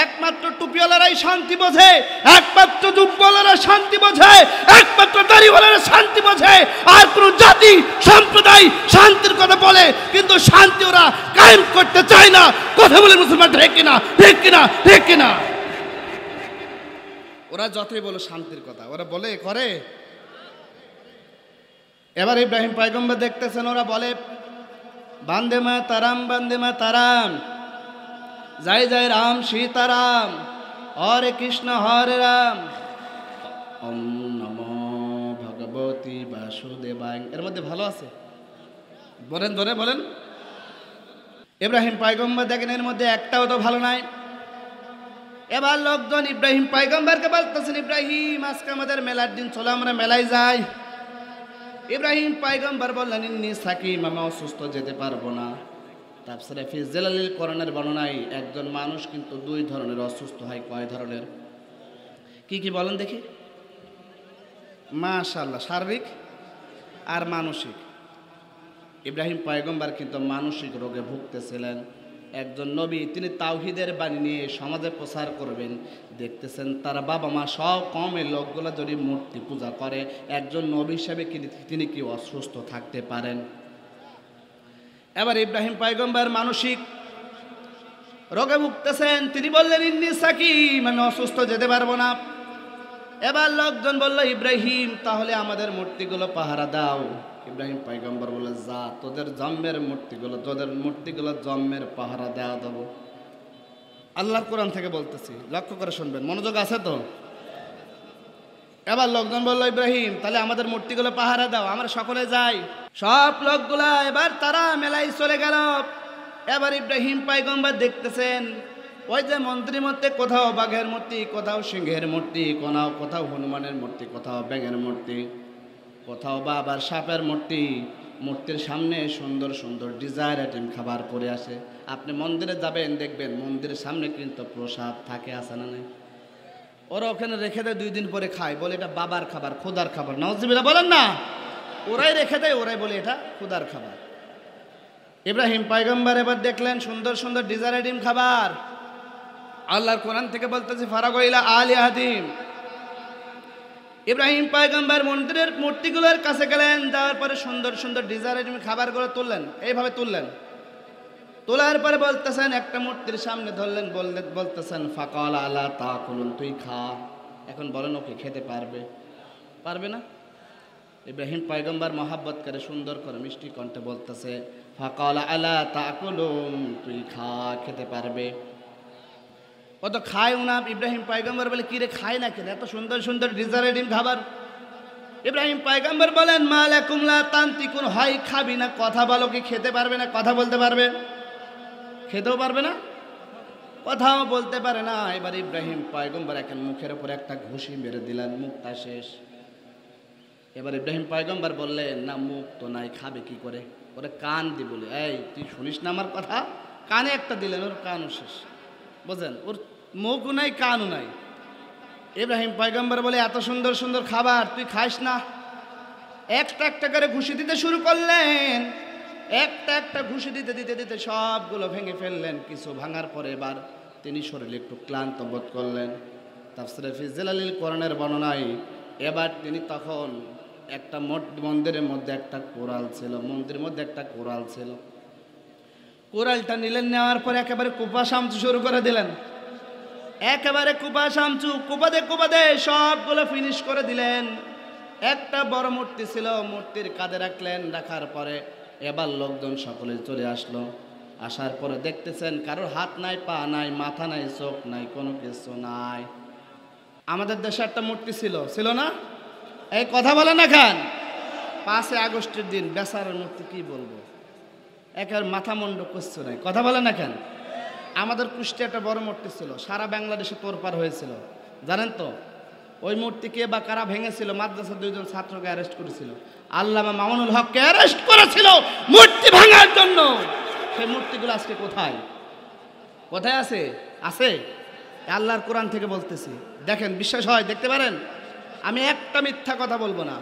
একমাত্র টুপিওয়ালারাই শান্তি বোঝে, একমাত্র যুব্বওয়ালারা শান্তি বোঝে, একমাত্র দাড়িওয়ালারা শান্তি বোঝে। আর কোন জাতি সম্প্রদায় শান্তির কথা বলে, কিন্তু শান্তি ওরা কায়েম করতে চায় না। কথা বলে মুসলমান, ঠিক কিনা? ঠিক কিনা? ঠিক কিনা? ওরা যতই বলে শান্তির কথা, ওরা বলে করে। এবার ইব্রাহিম পয়গম্বর দেখতেছেন, ওরা বলে বন্দে মাতরম, বন্দে মাতরম, জয় জয় রাম সীতারাম, হরে কৃষ্ণ হরে রাম, ওম নমো ভগবতী বাসুদেবায়। এর মধ্যে ভালো আছে? বলেন, ধরে বলেন। ইব্রাহিম পয়গম্বর দেখেন এর মধ্যে একটাও তো ভালো নাই। এবার লোকজন ইব্রাহিম পয়গম্বরকে বলতেছেন, ইব্রাহিম আজকে আমাদের মেলার দিন, চলো আমরা মেলায় যাই। ইব্রাহিম পয়গম্বর বললেন, ইন্নী সাকিম, আমি অসুস্থ, যেতে পারবো না। তাফসীরে ফি জিলালিল কোরআনের বর্ণনায় একজন মানুষ কিন্তু দুই ধরনের অসুস্থ হয়। কয় ধরনের? কি কি বলেন দেখি? মাশাআল্লাহ, শারীরিক আর মানসিক। ইব্রাহিম পয়গম্বর কিন্তু মানসিক রোগে ভুগতেছিলেন। একজন নবী, তিনি তাওহীদের বাণী নিয়ে সমাজে প্রচার করবেন। দেখতেছেন তার বাবা মা সব কমের লোকগুলো যদি মূর্তি পূজা করে, একজন নবী হিসেবে তিনি কি অসুস্থ থাকতে পারেন? এবার ইব্রাহিম পয়গম্বর মানসিক রোগে ভুগতেছেন। তিনি বললেন, ইন্নী সাকিম, আমি অসুস্থ, যেতে পারবো না। এবার লোকজন বলল, ইব্রাহিম তাহলে আমাদের মূর্তিগুলো পাহারা দাও। ইব্রাহিম পয়গম্বর বলে, যা, তোদের জন্মের মূর্তিগুলো, তোদের মূর্তিগুলো জন্মের পাহারা দেওয়া দেবো। আল্লাহর কোরআন থেকে বলতেছি, লক্ষ্য করে শুনবেন, মনোযোগ আছে তো? এবার লোকজন বলল, ইব্রাহিম তাহলে আমাদের মূর্তিগুলো পাহারা দাও, আমরা সকলে যাই। সব লোকগুলা এবার তারা মেলায় চলে গেল। এবার ইব্রাহিম পয়গম্বর দেখতেছেন, ওই যে মন্দিরের মধ্যে কোথাও বাঘের মূর্তি, কোথাও সিংহের মূর্তি, কোথাও হনুমানের মূর্তি, কোথাও ব্যাঙের মূর্তি, কোথাও বা আবার সাপের মূর্তি। মূর্তির সামনে সুন্দর সুন্দর ডিজায়ার আইটেম খাবার পরে আসে। আপনি মন্দিরে যাবেন, দেখবেন মন্দিরের সামনে কিন্তু প্রসাদ থাকে, আছে না নেই? ওরা ওখানে রেখে দেয়, 2 দিন পরে খায়, বলে এটা বাবার খাবার, খোদার খাবার। নাউজুবিল্লাহ বলেন না? ওরাই রেখে দেয়, ওরাই বলে এটা খোদার খাবার। ইব্রাহিম পয়গম্বর এবার দেখলেন সুন্দর সুন্দর ডিজায়ার আইটেম খাবার। আল্লাহর কোরআন থেকে বলতেছে, ফারাগাইলা আলিহাতিম। ইব্রাহিম পয়গম্বর মন্দিরের মূর্তিগুলোর কাছে গেলেন, যাওয়ার পরে সুন্দর সুন্দর ডিজায়ার আইটেম খাবারগুলো তুললেন, এইভাবে তুললেন। তোলার পরে বলতেছেন, একটা মূর্তির সামনে ধরলেন, বলতেছেন, ফাকাল আলা তাকুলুন, তুই খা। এখন বলেন, ওকে খেতে পারবে? পারবে না। ইব্রাহিম পয়গম্বর মহাব্বত করে সুন্দর করে মিষ্টি কণ্ঠে বলতেছে, ফাকাল আলা তাকুলুন, তুই খা, খেতে পারবে? ও তো খায়ও না। ইব্রাহিম পয়গম্বর বলে, কি রে, খায় না কেন? এত সুন্দর সুন্দর ডিজায়ার খাবার। ইব্রাহিম পয়গম্বর বলেন, মা লাকুম লা তানতিকুন, হয় খাবি না, কথা বলো, কি খেতে পারবে না? কথা বলতে পারবে? খেতেও পারবে না, কথাও বলতে পারে না। এবার ইব্রাহিম পয়গম্বর এখন মুখের উপর একটা ঘুষি মেরে দিলেন, মুখটা শেষ। এবার ইব্রাহিম পয়গম্বর বললেন, না মুখ তো নাই, খাবে কি করে? ওরে কান দি বলে, এই তুই শুনিস না আমার কথা? কানে একটা দিলেন, ওর কানও শেষ। বুঝলেন, ওর মুখও নাই, কানও নাই। ইব্রাহিম পয়গম্বর বলে, এত সুন্দর সুন্দর খাবার তুই খাইস না? একটা একটা করে ঘুষি দিতে শুরু করলেন। একটা একটা ঘুষি দিতে দিতে দিতে সবগুলো ভেঙে ফেললেন। কিছু ভাঙার পরে এবার তিনি শরীরে একটু ক্লান্ত বোধ করলেন। তাফসীরে ফি জিলালিল কোরআনের বর্ণনায় এবার তিনি তখন একটা মন্দিরের মধ্যে একটা কোরাল ছিল, মন্দিরের মধ্যে একটা কোরাল ছিল। কোরালটা নিলেন, নেওয়ার পরে একেবারে কুপা সামচু শুরু করে দিলেন। একেবারে কুপা সামচু, কুপাদে সবগুলো ফিনিশ করে দিলেন। একটা বড় মূর্তি ছিল, মূর্তির কাঁধে রাখলেন। রাখার পরে এবার লোকজন সকলে চলে আসলো। আসার পরে দেখতেছেন কারোর হাত নাই, পা নাই, মাথা নাই, চোখ নাই, কোনো কিছু নাই। আমাদের দেশে একটা মূর্তি ছিল না? এই কথা বলে না খান, 5 আগস্টের দিন বেচারার মূর্তি কি বলবো, একের মাথা মুন্ড কিচ্ছু নাই। কথা বলে না কেন? আমাদের কুষ্টিয়া একটা বড় মূর্তি ছিল, সারা বাংলাদেশে তোরপার হয়েছিল, জানেন তো? ওই মূর্তি কে বা কারা ভেঙেছিল? মাদ্রাসার 2 জন ছাত্রকে অ্যারেস্ট করেছিল। আল্লামা মামুনুল হককে অ্যারেস্ট করেছিল মূর্তি ভাঙার জন্য। সেই মূর্তিগুলো আজকে কোথায় আছে? আছে? আল্লাহর কোরআন থেকে বলতেছি, দেখেন, বিশ্বাস হয় দেখতে পারেন। আমি একটা মিথ্যা কথা বলবো না।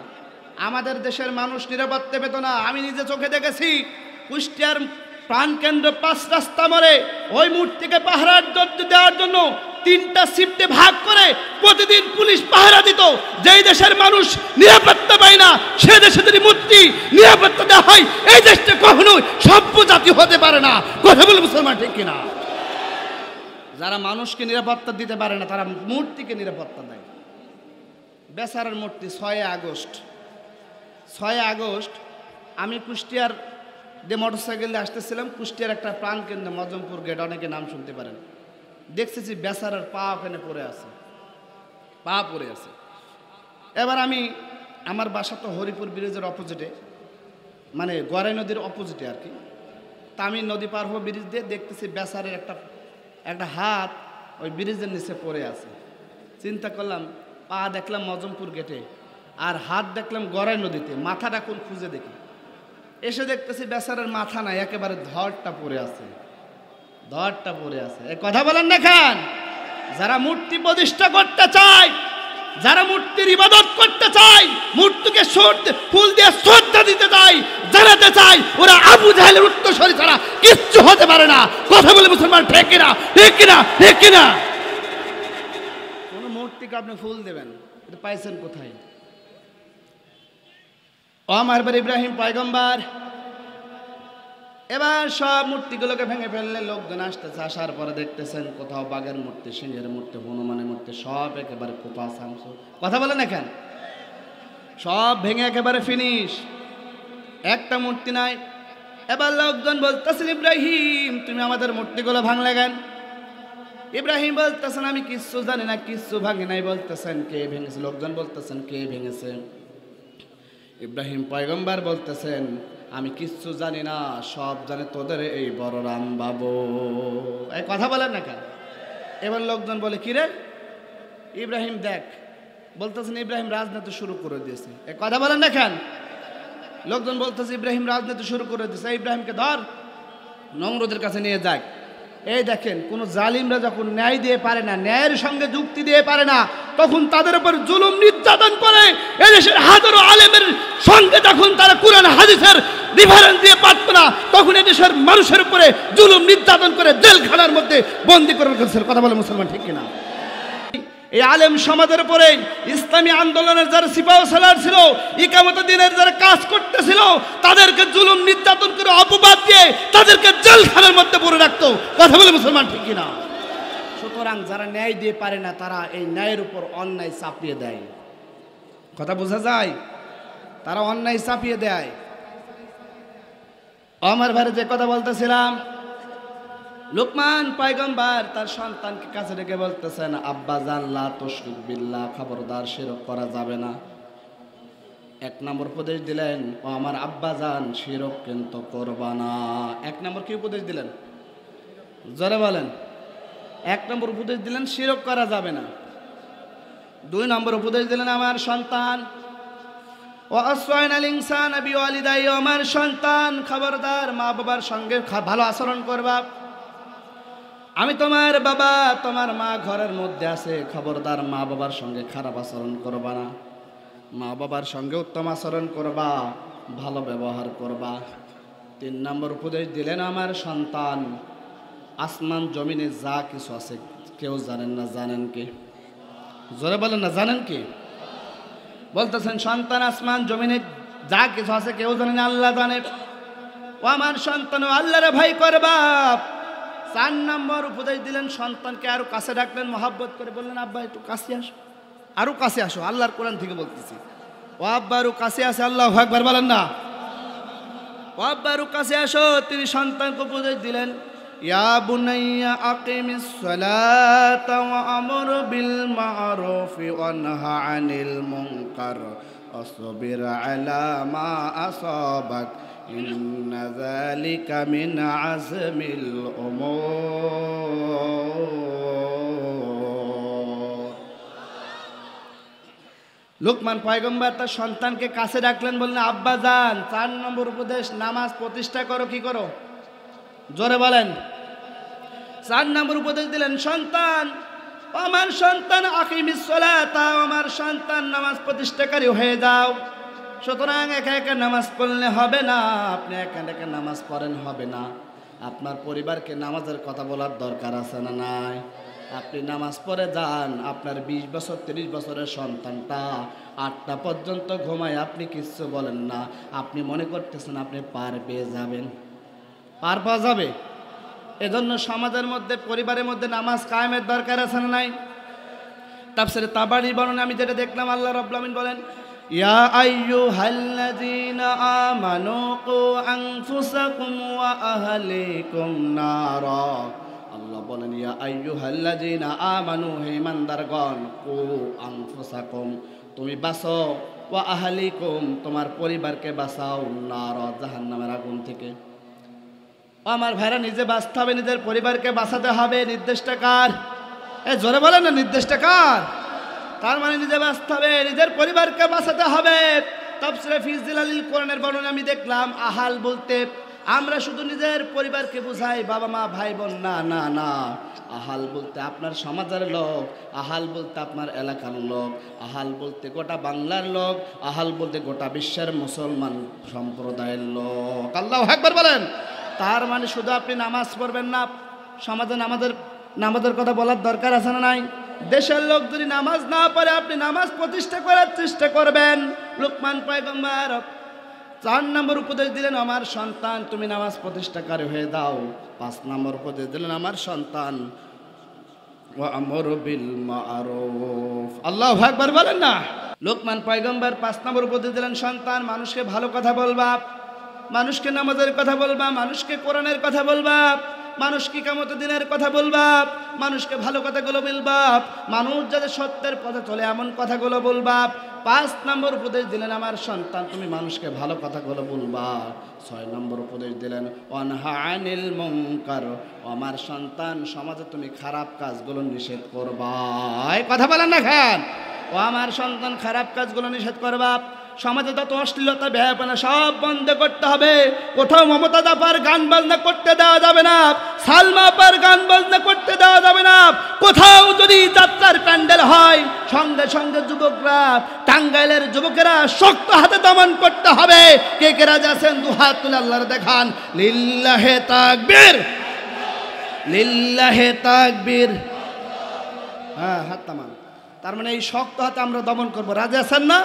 আমাদের দেশের মানুষ নিরাপত্তা পেত না। আমি নিজে চোখে দেখেছি, কুষ্টিয়ার প্রাণকেন্দ্র 5 রাস্তা মোড়ে ওই মূর্তিকে পাহারার দেওয়ার জন্য 3টা শিফটে ভাগ করে প্রতিদিন পুলিশ পাহারা দিত। যেই দেশের মানুষ নিরাপত্তা পায় না, সে দেশে যদি মূর্তি নিরাপত্তা দেওয়া হয়, এই দেশটা কখনোই সভ্য জাতি হতে পারে না। কথা বলে মুসলমান, ঠিক কিনা? যারা মানুষকে নিরাপত্তা দিতে পারে না, তারা মূর্তিকে নিরাপত্তা দেয়। বেচারার মূর্তি 6 আগস্ট আমি কুষ্টিয়ার দিয়ে মোটরসাইকেল দিয়ে আসতেছিলাম। কুষ্টিয়ার একটা প্রাণ কেন্দ্র মজমপুর গেট, অনেকে নাম শুনতে পারেন। দেখতেছি বেচারার পা ওখানে পড়ে আছে, পা পড়ে আছে। এবার আমার বাসা তো হরিপুর ব্রিজের অপোজিটে, মানে গড়াই নদীর অপোজিটে আর কি। তা আমি নদী পার হবো ব্রিজ দিয়ে, দেখতেছি বেচারের একটা হাত ওই ব্রিজের নিচে পড়ে আছে। চিন্তা করলাম, পা দেখলাম মজমপুর গেটে, আর হাত দেখলাম গড়াই নদীতে। মাথাটা কোন খুঁজে দেখি, এসে দেখতেছি বেচারের মাথা নাই, একেবারে ধরটা পড়ে আছে, ধরটা পড়ে আছে। এই কথা বলেন না খান। যারা মূর্তি প্রতিষ্ঠা করতে চায়, যারা মূর্তির ইবাদত করতে চায়, মূর্তিকে ফুল দিয়ে শ্রদ্ধা দিতে চায়, জানাতে চায়, ওরা আবু জাহেলের উত্তরসূরি ছাড়া কিচ্ছু হতে পারে না। কথা বলে মুসলমান, ঠিক কিনা? ঠিক কিনা? ঠিক কিনা? কোন মূর্তিকে আপনি ফুল দেবেন, এটা পাইছেন কোথায়? ও আমার ইব্রাহিম পয়গম্বর এবার সব মূর্তিগুলোকে ভেঙে ফেললে লোকজন আসতেছে। আসার পরে দেখতেছেন কোথাও বাঘের মূর্তি, সিংহের মূর্তি, হনুমানের মূর্তি, সব একেবারে কোপা সামসু। কথা বলেন এখন, সব ভেঙে একেবারে ফিনিশ, একটা মূর্তি নাই। এবার লোকজন বলতেছেন, ইব্রাহিম তুমি আমাদের মূর্তিগুলো ভাঙলে কেন? ইব্রাহিম বলতেছেন, আমি কিচ্ছু জানি না, কিচ্ছু ভাঙি নাই। বলতেছেন, কে ভেঙেছে? লোকজন বলতেছেন, কে ভেঙেছে? ইব্রাহিম পয়গম্বর বলতেছেন, আমি কিচ্ছু জানি না, সব জানে তোদের এই বড় রাম বাবু। এই কথা বলেন না কেন? এবার লোকজন বলে, কিরে ইব্রাহিম দেখ, বলতেছেন ইব্রাহিম রাজনীতি শুরু করে দিয়েছে। এই কথা বলেন না কেন? লোকজন বলতেছে ইব্রাহিম রাজনীতি শুরু করে দিয়েছে, ইব্রাহিমকে ধর, নমরুদের কাছে নিয়ে যাক। এই দেখেন, কোন জালিমরা যখন ন্যায় দিয়ে পারে না, ন্যায়ের সঙ্গে যুক্তি দিয়ে পারে না, তখন তাদের উপর জুলুম নির্যাতন করে। এদেশের হাজারো আলেমের সঙ্গে যখন তারা কোরআন হাদিসের ডিফারেন্স দিয়ে পারত না, তখন এদেশের মানুষের উপরে জুলুম নির্যাতন করে জেলখানার মধ্যে বন্দী করে রেখেছিল। কথা বলে মুসলমান, ঠিক কিনা? এই আলেম সমাজের উপরে ইসলামী আন্দোলনের যারা সিপাহ সালার ছিল, ইকামত দিনের যারা কাজ করতেছিল, তাদেরকে জুলুম নির্যাতন করে অপবাদ দিয়ে তাদেরকে জেলখানার মধ্যে পড়ে রাখতো। কথা বলে মুসলমান, ঠিক কিনা? সুতরাং যারা ন্যায় দিয়ে পারে না, তারা এই ন্যায়ের উপর অন্যায় চাপিয়ে দেয়। কথা বোঝা যায়? তারা অন্যায় চাপিয়ে দেয়। আমার ভাইরে যে কথা বলতেছিলাম, লুকমান পয়গম্বর তার সন্তানকে কাছে রেখে বলতেছেন, আব্বা জান লা তুশরিক বিল্লাহ, খবরদার শিরক করা যাবে না। 1 নম্বর উপদেশ দিলেন, ও আমার আব্বা জান শিরক কিন্তু করবা না। 1 নম্বর কি উপদেশ দিলেন? জোরে বলেন। 1 নম্বর উপদেশ দিলেন, শিরক করা যাবে না। 2 নম্বর উপদেশ দিলেন, আমার সন্তান, ওয়াসাইনাল ইনসানা বিওয়ালিদাই, আমার সন্তান খবরদার মা বাবার সঙ্গে ভালো আচরণ করবা। আমি তোমার বাবা, তোমার মা ঘরের মধ্যে আছে, খবরদার মা বাবার সঙ্গে খারাপ আচরণ করবা না। মা বাবার সঙ্গে উত্তম আচরণ করবা, ভালো ব্যবহার করবা। 3 নম্বর উপদেশ দিলেন, আমার সন্তান, আসমান জমিনে যা কিছু আছে কেউ জানেন না, জানেন কি? জোরে বলেন না, জানেন কি? বলতেছেন সন্তান, আসমান জমিনে যা কিছু আছে কেউ জানে না, আল্লাহ জানে। ও আমার সন্তান, আল্লাহরে ভয় করবা। 4 নম্বর উপদেশ দিলেন, সন্তানকে আরো কাছে ডাকলেন, মহব্বত করে বললেন, আব্বা একটু কাছে আসো, আরো কাছে আসো। আল্লাহর কোরআন থেকে বলতেছি, ও আব্বা আরো কাছে আসে। আল্লাহু আকবার বলেন না? ও আব্বা আরো কাছে আসো। তিনি সন্তানকে উপদেশ দিলেন, ইয়া বুনাইয়া আকিমিস সালাতা ওয়া আমর বিল মা'রুফ ওয়া নাহা আনিল মুনকার ওয়াসবির আলা মা আসাবাক ইন্না যালিকা মিন আজমিল উমুর। লুকমান পয়গম্বর তার সন্তানকে কাছে ডাকলেন, বললেন, আব্বা জান, 4 নম্বর উপদেশ, নামাজ প্রতিষ্ঠা করো। কি করো? জোরে বলেন। 4 নম্বর উপদেশ দিলেন, সন্তান, আমার সন্তান আকিমিস সালাতা, আমার সন্তান নামাজ প্রতিষ্ঠাকারী হয়ে যাও। সুতরাং একা একা নামাজ পড়লে হবে না, আপনি একা একা নামাজ পড়েন হবে না, আপনার পরিবারকে নামাজের কথা বলার দরকার আছে না নাই? আপনি নামাজ পড়ে যান, আপনার 20 বছর 30 বছরের সন্তানটা 8টা পর্যন্ত ঘুমায়, আপনি কিচ্ছু বলেন না, আপনি মনে করতেছেন আপনি পার পেয়ে যাবেন, পার পাওয়া যাবে। এজন্য সমাজের মধ্যে পরিবারের মধ্যে নামাজ কায়েমের দরকার আছে না নাই? তাফসীরে তাবারী বর্ণনা আমি যেটা দেখলাম, আল্লাহ রাব্বুল আলামিন বলেন, ইয়া আইয়ুহাল্লাযীনা আমানু কু আনফুসাকুম ওয়া আহলিকুম নারা। আল্লাহ বলেন, ইয়া আইয়ুহাল্লাযীনা আমানু, হে ঈমানদারগণ, কু আনফুসাকুম, তুমি বাঁচো, ওয়া আহলিকুম, তোমার পরিবারকে বাঁচাও, নারা, জাহান্নামের আগুন থেকে। আমার ভাইরা, নিজে বাঁচতে হবে, নিজের পরিবারকে বাঁচাতে হবে। নির্দেশটা কার? জোরে বলেন না, নির্দেশটা কার? তার মানে নিজে বাঁচতে হবে, নিজের পরিবারকে বাঁচাতে হবে। তাফসীরে ফি জিলালিল কোরআনের বর্ণনা আমি দেখলাম, আহাল বলতে আমরা শুধু নিজের পরিবারকে বুঝাই, বাবা মা ভাই বোন, না না না। আহাল বলতে আপনার সমাজের লোক, আহাল বলতে আপনার এলাকার লোক, আহাল বলতে গোটা বাংলার লোক, আহাল বলতে গোটা বিশ্বের মুসলমান সম্প্রদায়ের লোক। আল্লাহু আকবার বলেন। তার মানে শুধু আপনি নামাজ পড়বেন না, সমাজে নামাজের কথা বলার দরকার আছে না নাই? দেশের লোক যদি নামাজ না পড়ে, আপনি নামাজ প্রতিষ্ঠা করার চেষ্টা করবেন। লোকমান পয়গম্বর 4 নম্বর উপদেশ দিলেন, আমার সন্তান তুমি নামাজ প্রতিষ্ঠাকারী হয়ে দাও। 5 নম্বর উপদেশ দিলেন, আমার সন্তান ওয়া আমরু বিল মা'রুফ। আল্লাহু আকবার বলেন না। লোকমান পয়গম্বর 5 নম্বর উপদেশ দিলেন, সন্তান মানুষকে ভালো কথা বলবা, মানুষকে নামাজের কথা বলবা, মানুষকে কোরআনের কথা বলবা, মানুষকে কিয়ামতের দিনের কথা বলবা, মানুষকে ভালো কথাগুলো বলবা, মানুষ যাতে সত্যের পথে চলে এমন কথাগুলো বলবা। 5 নম্বর উপদেশ দিলেন, আমার সন্তান তুমি মানুষকে ভালো কথাগুলো বলবা। 6 নম্বর উপদেশ দিলেন, ওয়ানহা আনিল মুনকার, আমার সন্তান সমাজে তুমি খারাপ কাজগুলো নিষেধ করবা। এই কথা বলেন না খান, ও আমার সন্তান খারাপ কাজগুলো নিষেধ করবা। সমাজে যত অশ্লীলতা বেহায়াপনা সব বন্ধ করতে হবে। কোথাও মমতা আপার গান বাজনা করতে দেওয়া যাবে না, সালমা আপার গান বাজনা করতে দেওয়া যাবে না। কোথাও যদি যাত্রার প্যান্ডেল হয়, সঙ্গে সঙ্গে যুবকরা, টাঙ্গাইলের যুবকেরা শক্ত হাতে দমন করতে হবে। কে কে রাজি আছেন? 2 হাত তুলে আল্লাহর দেখান। লিল্লাহে তাকবীর, লিল্লাহে তাকবীর। হ্যাঁ, হাত তামান। তার মানে এই শক্ত হাতে আমরা দমন করবো। রাজি আছেন না?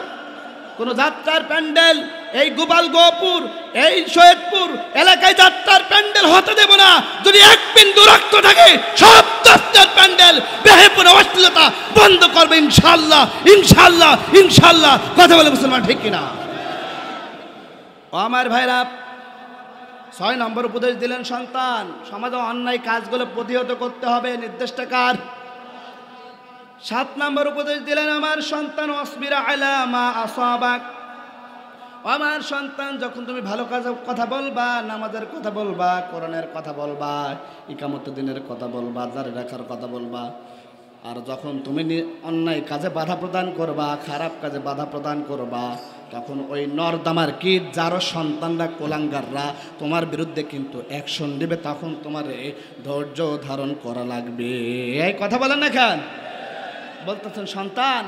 কোন যাত্রার প্যান্ডেল এই গোপালগোপুর, এই সৈয়দপুর এলাকায় যাত্রার প্যান্ডেল হতে দেব না। যদি এক বিন্দু রক্ত থাকে, সব যাত্রার প্যান্ডেল বেহায়াপনা অশ্লীলতা বন্ধ করবে ইনশাআল্লাহ, ইনশাআল্লাহ, ইনশাআল্লাহ। কথা বলে মুসলমান, ঠিক কিনা? ও আমার ভাইরা, 6 নম্বর উপদেশ দিলেন, সন্তান সমাজে অন্যায় কাজগুলো প্রতিহত করতে হবে। নির্দেশটা কার? 7 নম্বর উপদেশ দিলেন, আমার সন্তান ওয়াসবির আলা মা আসাবাক, আমার সন্তান যখন তুমি ভালো কথা বলবা, নামাজের কথা বলবা, কোরআনের কথা বলবা, ইকামতের দিনের কথা বলবা, জারি রাখার কথা বলবা, আর যখন তুমি অন্যায় কাজে বাধা প্রদান করবা, খারাপ কাজে বাধা প্রদান করবা, তখন ওই নরদামার কীট যারও সন্তানরা কোলাঙ্গাররা তোমার বিরুদ্ধে কিন্তু অ্যাকশন নেবে। তখন তোমার ধৈর্য ধারণ করা লাগবে। এই কথা বলেন না কেন? বলতেছেন সন্তান,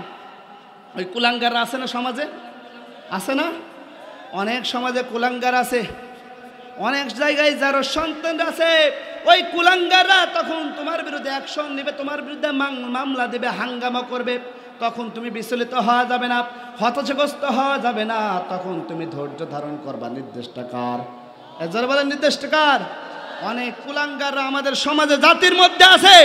ওই কুলাঙ্গাররা আছে না সমাজে? আছে না? অনেক সমাজে কুলাঙ্গার আছে, অনেক জায়গায় যারা সন্তান আছে, ওই কুলাঙ্গাররা তখন তোমার বিরুদ্ধে অ্যাকশন নেবে, তোমার বিরুদ্ধে মামলা দেবে, হাঙ্গামা করবে। তখন তুমি বিচলিত হওয়া যাবে না, হতাশাগ্রস্ত হওয়া যাবে না, তখন তুমি ধৈর্য ধারণ করবা। নির্দেশটা কার? যারা বলেন নির্দেশটা কার? অনেক কুলাঙ্গাররা আমাদের সমাজে জাতির মধ্যে আছে।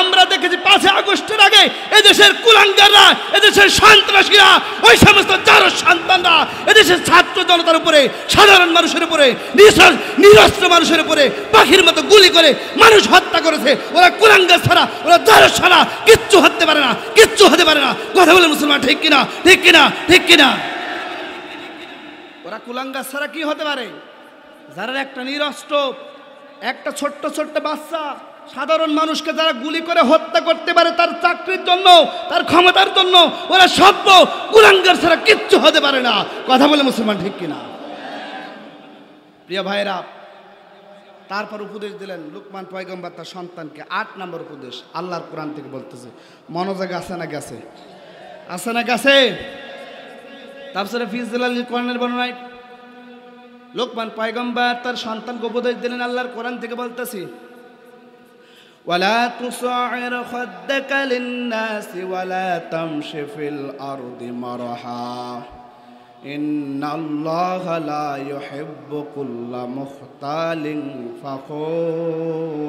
আমরা দেখেছি 5 আগস্টের আগে এদেশের কুলাঙ্গাররা, এদেশের সন্ত্রাসীরা, ওই সমস্ত যারা সন্তানরা এদেশের ছাত্র জনতার উপরে, সাধারণ মানুষের উপরে, নিরস্ত্র মানুষের উপরে পাখির মতো গুলি করে মানুষ হত্যা করেছে। ওরা কুলাঙ্গার ছাড়া, ওরা যারা ছাড়া কিচ্ছু হতে পারে না, কিচ্ছু হতে পারে না। কথা বলে মুসলমান, ঠিক কিনা? ঠিক কিনা? ঠিক কিনা? ওরা কুলাঙ্গার ছাড়া কি হতে পারে? যারা একটা নিরস্ত্র, একটা ছোট্ট ছোট্ট বাচ্চা, সাধারণ মানুষকে যারা গুলি করে হত্যা করতে পারে তার চাকরির জন্য, তার ক্ষমতার জন্য, ওরা সভ্য কুলাঙ্গার ছাড়া কিচ্ছু হতে পারে না। কথা বলে মুসলমান, ঠিক কিনা? প্রিয় ভাইরা, তারপর উপদেশ দিলেন লুকমান পয়গম্বর তার সন্তানকে। 8 নম্বর উপদেশ আল্লাহর কোরআন থেকে বলতেছে, মনোযোগ আছে না গেছে? আছে না গেছে? তাফসীরে ফি জিলালিল কোরআনের বর্ণনায় লুকমান পয়গম্বর তার সন্তানকে উপদেশ দিলেন আল্লাহর কোরআন থেকে বলতেছি, ওয়ালা তুসাইর খাদ্দাকা লিন-নাসি ওয়ালা তামশি ফিল আরদি মারহা ইন্নাল্লাহা লা ইউহিব্বু কুল্লা মুখতালিন ফাখুর।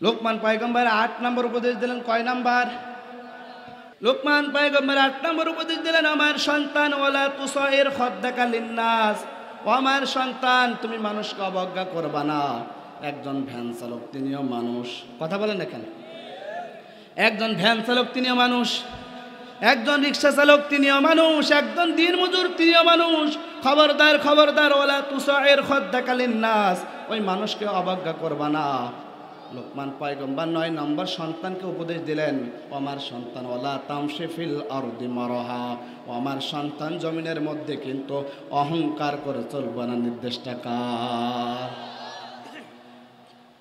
লুকমান পয়গম্বর 8 নম্বর উপদেশ দিলেন। কয় নাম্বার? লুকমান পয়গম্বর 8 নম্বর উপদেশ দিলেন, আমার সন্তান ওয়ালা তুসাইর খাদ্দাকা লিন-নাস, ও আমার সন্তান তুমি মানুষকে অবজ্ঞা করবা না। একজন ভ্যান চালক তিনিও মানুষ, কথা বলেন এখানে। একজন ভ্যান চালক তিনিও মানুষ, একজন রিক্সা চালক তিনিও মানুষ, একজন দিনমজুর তিনিও মানুষ। খবরদার খবরদার, ওয়ালা তুসাইর খাদ্দাকা লিন-নাস, ওই মানুষকে অবজ্ঞা করবা না। লুকমান পয়গম্বর 9 নম্বর সন্তানকে উপদেশ দিলেন, ও আমার সন্তান ওয়ালা তামশি ফিল আরদি মারহা, ও আমার সন্তান জমিনের মধ্যে কিন্তু অহংকার করে চলবে না। নির্দেশটা কার?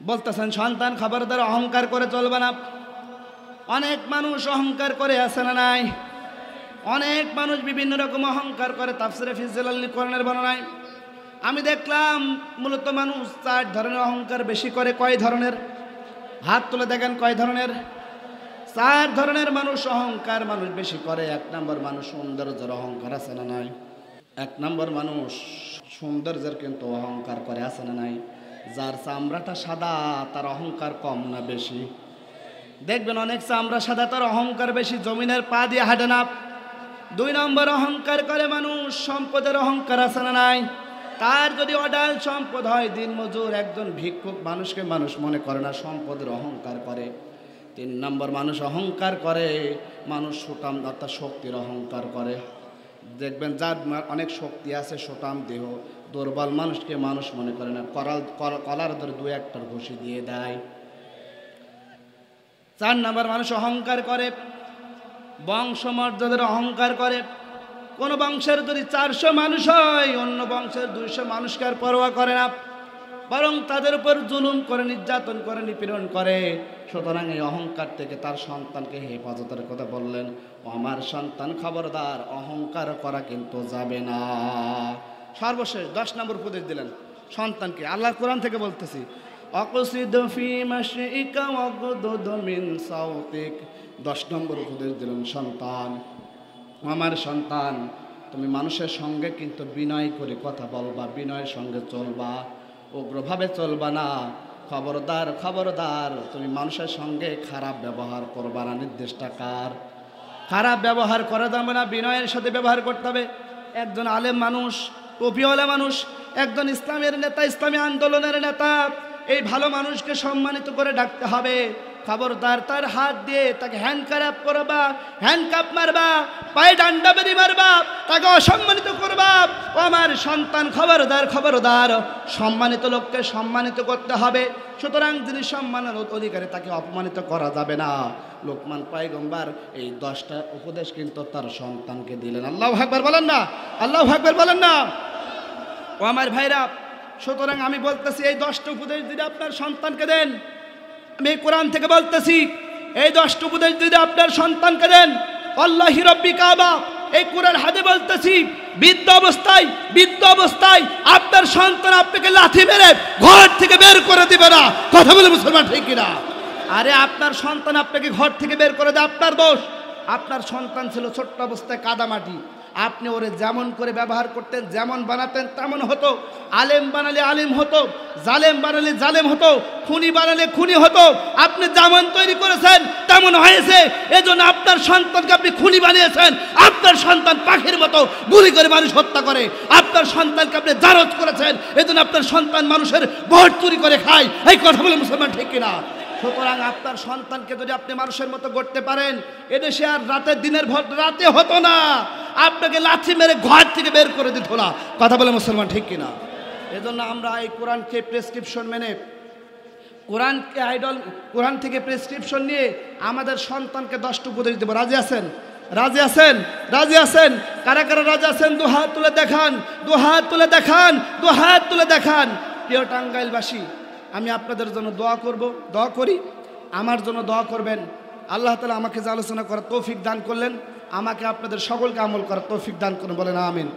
বলতেছেন সন্তান খবরদার অহংকার করে চলবে না। অনেক মানুষ অহংকার করে, আছে না নাই? অনেক মানুষ বিভিন্ন রকম অহংকার করে। তাফসীরে ফি জিলালিল কোরআনের বর্ণনায় আমি দেখলাম মূলত মানুষ 4 ধরনের অহংকার বেশি করে। কয় ধরনের? হাত তুলে দেখেন কয় ধরনের? 4 ধরনের মানুষ অহংকার মানুষ বেশি করে। 1 নম্বর মানুষ সৌন্দর্যের অহংকার, আছে না নাই? 1 নম্বর মানুষ সৌন্দর্যের কিন্তু অহংকার করে, আছে না নাই? যার চামড়াটা সাদা তার অহংকার কম না বেশি? দেখবেন অনেক চামড়া সাদা, তার অহংকার বেশি, জমিনের পা দিয়ে হাঁটে না। 2 নম্বর অহংকার করে মানুষ সম্পদের অহংকার, আছে না নাই? তার যদি অডাল সম্পদ হয়, দিনমজুর একজন ভিক্ষুক মানুষকে মানুষ মনে করে না, সম্পদের অহংকার করে। 3 নম্বর মানুষ অহংকার করে মানুষ সুটাম অর্থাৎ শক্তির অহংকার করে। দেখবেন যার অনেক শক্তি আছে, সুটাম দেহ, দুর্বল মানুষকে মানুষ মনে করে না, কলার ধরে 2-1টার ঘুষি দিয়ে দেয়। 4 নম্বর মানুষ অহংকার করে বংশমর্যাদার অহংকার করে। কোন বংশের যদি 400 মানুষ হয়, অন্য বংশের 200 মানুষকে আর পরোয়া করে না, বরং তাদের উপর জুলুম করে, নির্যাতন করে, নিপীড়ন করে। সুতরাং এই অহংকার থেকে তার সন্তানকে হেফাজতের কথা বললেন, ও আমার সন্তান খবরদার অহংকার করা কিন্তু যাবে না। সর্বশেষ 10 নম্বর উপদেশ দিলেন সন্তানকে, আল্লাহর কোরআন থেকে বলতেছি, অকসিদ ফি মাশইকা ওয়াগদুদ মিন সাউতিক। 10 নম্বর উপদেশ দিলেন সন্তান, আমার সন্তান তুমি মানুষের সঙ্গে কিন্তু বিনয় করে কথা বলবা, বিনয়ের সঙ্গে চলবা, উগ্রভাবে চলবা না। খবরদার খবরদার, তুমি মানুষের সঙ্গে খারাপ ব্যবহার করবা না। নির্দেশটা কার? খারাপ ব্যবহার করা যাবে না, বিনয়ের সাথে ব্যবহার করতে হবে। একজন আলেম মানুষ, টুপিওয়ালা মানুষ, একজন ইসলামের নেতা, ইসলামী আন্দোলনের নেতা, এই ভালো মানুষকে সম্মানিত করে ডাকতে হবে। খবরদার তার হাত দিয়ে তাকে হ্যান্ডকাপ করবা, হ্যান্ডকাপ মারবা, পায়ে ডান্ডা বেরি মারবা, তাকে অসম্মানিত করবা। ও আমার সন্তান খবরদার খবরদার, সম্মানিত লোককে সম্মানিত করতে হবে। সুতরাং যিনি সম্মানের অধিকারী তাকে অপমানিত করা যাবে না। লোকমান পয়গম্বর এই 10টা উপদেশ কিন্তু তার সন্তানকে দিলেন। আল্লাহু আকবার বলেন না? আল্লাহু আকবার বলেন না? ও আমার ভাইরা, সুতরাং আমি বলতেছি এই 10টা উপদেশ যদি আপনার সন্তানকে দেন, আমি কোরআন থেকে বলতেছি এই 10টা উপদেশ যদি আপনার সন্তানকে দেন, আল্লাহি রব্বি কাবা, এই কোরআন হাতে বলতেছি, বৃদ্ধ অবস্থায় আপনার সন্তান আপনাকে লাথি মেরে ঘর থেকে বের করে দিবে না। কথা বলে মুসলমান, ঠিক কিনা? আরে আপনার সন্তান আপনাকে ঘর থেকে বের করে দেয়, আপনার দোষ। আপনার সন্তান ছিল ছোট্ট অবস্থায় কাদামাটি, আপনি ওরে যেমন করে ব্যবহার করতেন, যেমন বানাতেন তেমন হতো। আলেম বানালে আলেম হতো, জালেম বানালে জালেম হতো, খুনি বানালে খুনি হতো। আপনি যেমন তৈরি করেছেন তেমন হয়েছে, এজন্য আপনার সন্তানকে আপনি খুনি বানিয়েছেন। আপনার সন্তান পাখির মতো গুলি করে মানুষ হত্যা করে। আপনার সন্তানকে আপনি জারজ করেছেন, এজন্য আপনার সন্তান মানুষের ভোট চুরি করে খায়। এই কথা বলে মুসলমান, ঠিক কিনা? সুতরাং আপনার সন্তানকে যদি আপনি মানুষের মতো গড়তে পারেন, এদেশে আর দিনের ভোট রাতে হতো না, আপনাকে লাথি মেরে ঘর থেকে বের করে দিত না। কথা বলে মুসলমান, ঠিক কিনা? এজন্য আমরা এই কোরআনকে প্রেসক্রিপশন মেনে, কোরআন থেকে প্রেসক্রিপশন নিয়ে আমাদের সন্তানকে 10টা উপদেশ দেব। রাজি আছেন? রাজি আছেন? রাজি আছেন? কারা কারা রাজি আছেন? দু হাত তুলে দেখান, দু হাত তুলে দেখান, দু হাত তুলে দেখান। প্রিয় টাঙ্গাইলবাসী, আমি আপনাদের জন্য দোয়া করব, দোয়া করি, আমার জন্য দোয়া করবেন। আল্লাহ তাআলা আমাকে যে আলোচনা করার তৌফিক দান করলেন, আমাকে আপনাদের সকলকে আমল করার তৌফিক দান করুন, বলেন আমিন।